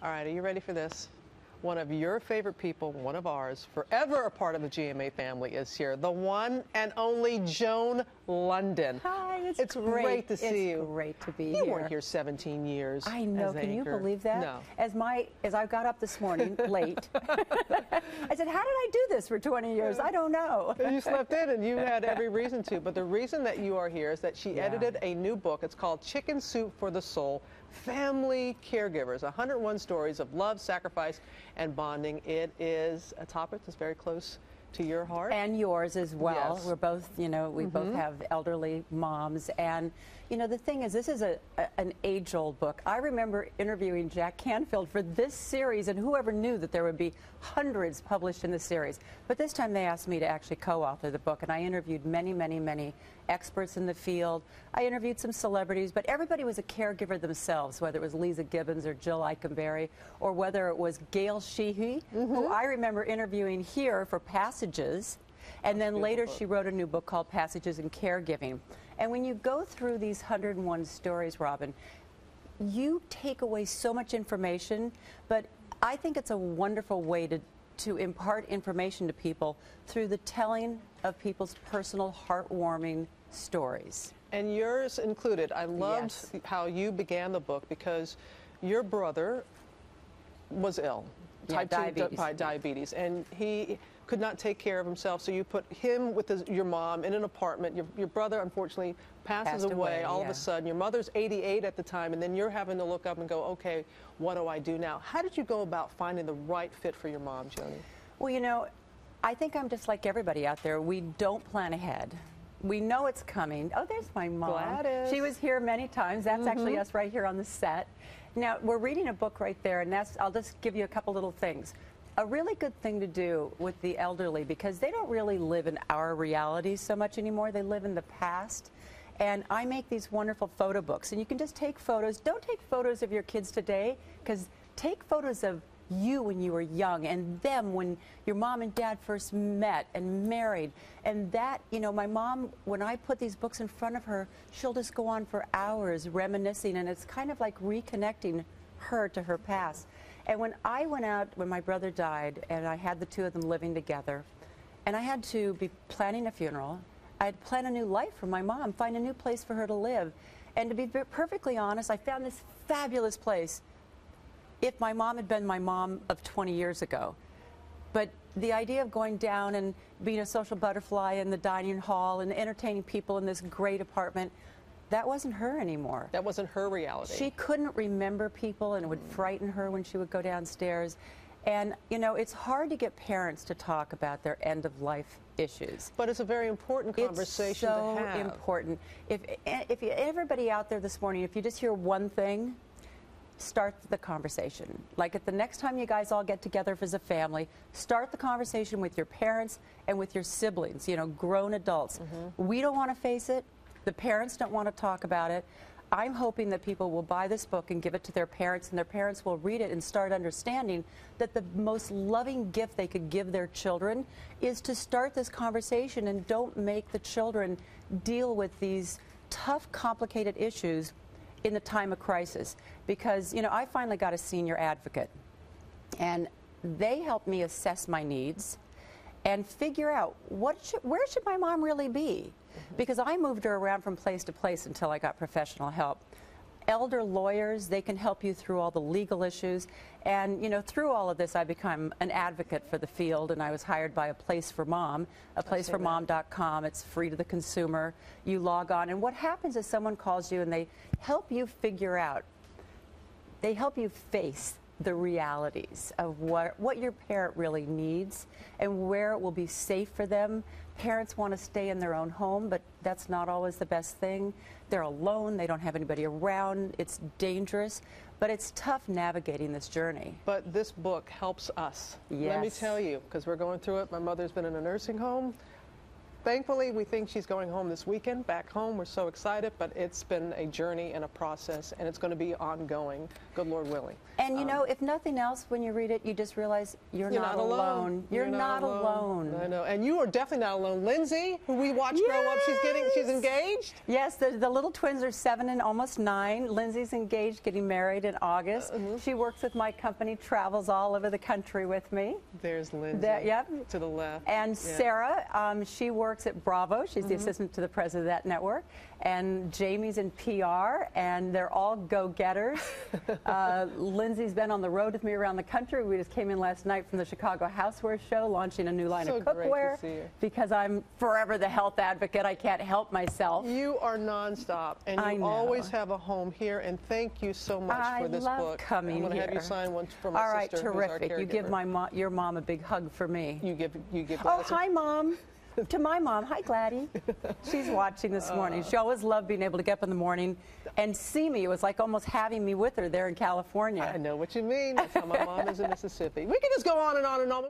All right, are you ready for this? One of your favorite people, one of ours, forever a part of the GMA family, is here. The one and only Joan Lunden. Hi, it's great to see you. It's great to be here. You weren't here 17 years. I know. Can you believe that? No. As I got up this morning late, I said, how did I do this for 20 years? I don't know. You slept in, and you had every reason to. But the reason that you are here is that she edited a new book. It's called Chicken Soup for the Soul: Family Caregivers, 101 Stories of Love, Sacrifice, and Bonding. It is a topic that's very close to your heart. And yours as well. Yes. We're both, we both have elderly moms. And, the thing is, this is an age-old book. I remember interviewing Jack Canfield for this series, and whoever knew that there would be hundreds published in the series. But this time they asked me to actually co-author the book, and I interviewed many, many, many experts in the field. I interviewed some celebrities, but everybody was a caregiver themselves, whether it was Lisa Gibbons or Jill Eikenberry, or whether it was Gail Sheehy, who I remember interviewing here for Passages. And then later she wrote a new book called Passages in Caregiving. And when you go through these 101 stories, Robin, you take away so much information, but I think it's a wonderful way to impart information to people through the telling of people's personal, heartwarming stories. And yours included. I loved how you began the book because your brother was ill. Type 2 diabetes, and he could not take care of himself, so you put him with your mom in an apartment. Your brother, unfortunately, passes away all of a sudden. Your mother's 88 at the time, and then you're having to look up and go, okay, what do I do now? How did you go about finding the right fit for your mom, Joni? Well, I think I'm just like everybody out there. We don't plan ahead. We know it's coming. Oh, there's my mom. Gladys. She was here many times. That's actually us right here on the set. Now, we're reading a book right there, and I'll just give you a couple little things. A really good thing to do with the elderly, because they don't really live in our reality so much anymore. They live in the past. And I make these wonderful photo books, and you can just take photos. Don't take photos of your kids today, because take photos of you when you were young and them when your mom and dad first met and married. And that, my mom, when I put these books in front of her, she'll just go on for hours reminiscing, and it's kind of like reconnecting her to her past. And when I went out, when my brother died, and I had the two of them living together, and I had to be planning a funeral, I had to plan a new life for my mom, find a new place for her to live. And to be perfectly honest, I found this fabulous place if my mom had been my mom of 20 years ago. But the idea of going down and being a social butterfly in the dining hall and entertaining people in this great apartment, that wasn't her anymore. That wasn't her reality. She couldn't remember people, and it would frighten her when she would go downstairs. And, it's hard to get parents to talk about their end-of-life issues. But it's a very important conversation to have. It's so important. If everybody out there this morning, if you just hear one thing, start the conversation. Like at the next time you guys all get together as a family, start the conversation with your parents and with your siblings, grown adults. We don't want to face it. The parents don't want to talk about it. I'm hoping that people will buy this book and give it to their parents, and their parents will read it and start understanding that the most loving gift they could give their children is to start this conversation, and don't make the children deal with these tough, complicated issues in the time of crisis. Because, I finally got a senior advocate, and they helped me assess my needs and figure out where should my mom really be? Because I moved her around from place to place until I got professional help. Elder lawyers, they can help you through all the legal issues. And, through all of this, I become an advocate for the field, and I was hired by A Place for Mom, aplaceformom.com. It's free to the consumer. You log on, and what happens is someone calls you, and they help you figure out, they help you face the realities of what your parent really needs and where it will be safe for them. Parents want to stay in their own home, but that's not always the best thing. They're alone, they don't have anybody around, it's dangerous, but it's tough navigating this journey. But this book helps us. Yes. Let me tell you, because we're going through it. My mother's been in a nursing home. thankfully, we think she's going home this weekend, back home. We're so excited, but it's been a journey and a process, and it's going to be ongoing, good Lord willing. And you know, if nothing else, when you read it, you just realize you're not alone. You're not alone. I know, and you are definitely not alone. Lindsay, who we watched grow up, she's engaged? Yes, the little twins are 7 and almost 9. Lindsay's engaged, getting married in August. She works with my company, travels all over the country with me. There's Lindsay, to the left. And Sarah, she works at Bravo. She's the assistant to the president of that network. And Jamie's in PR, and they're all go-getters. Lindsay's been on the road with me around the country. We just came in last night from the Chicago Housewares show, launching a new line of cookware. Because I'm forever the health advocate. I can't help myself. You are nonstop, and you always have a home here. And thank you so much for this book. I love coming here. I'm going to have you sign one for my sister. All right, terrific. You give your mom a big hug for me. You give. Oh, hi, Mom. To my mom, hi Gladys. She's watching this morning. She always loved being able to get up in the morning and see me. It was like almost having me with her there in California. I know what you mean. That's how my mom is in Mississippi. We can just go on and on and on.